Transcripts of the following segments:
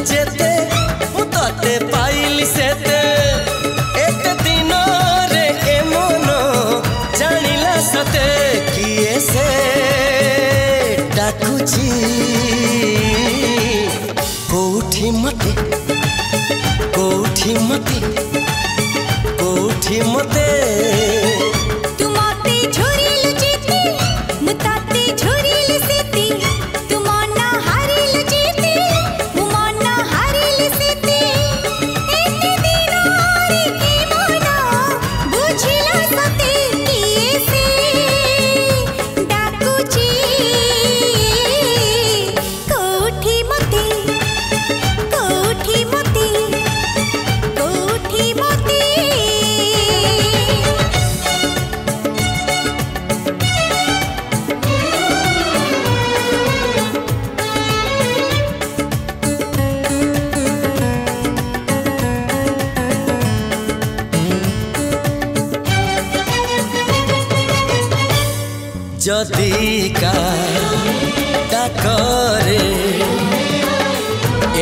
जेते मुते पाइली सेते एते दिन रे ए मन जानिला सते किए से डाकुची कोठी मते कोठी मते कोठी मते जदि का डाकरे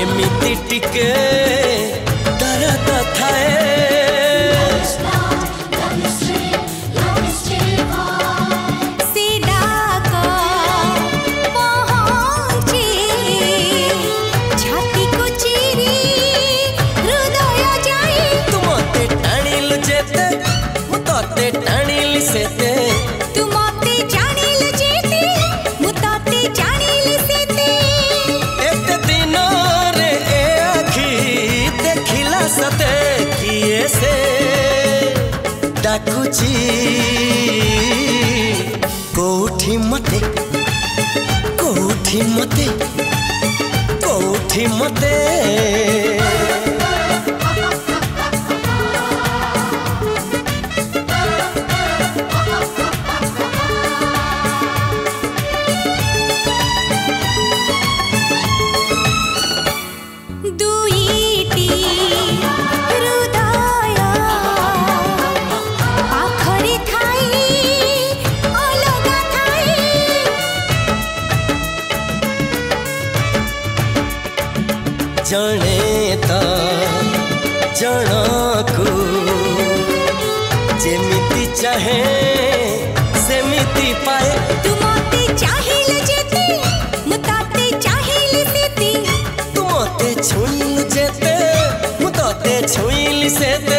एमिति टिके दर्द थाए तुमते टाणिल जेते मुते टाणिल सेते सते किए से डाकुची कोठी मते कोठी मते कोठी मते जने तो जनकु जेमिति चाहे सेमिति पाए तुमते चाहिल जेते मुते चाहिल सेते तुमते छुइल जेते मुते छुइल सेते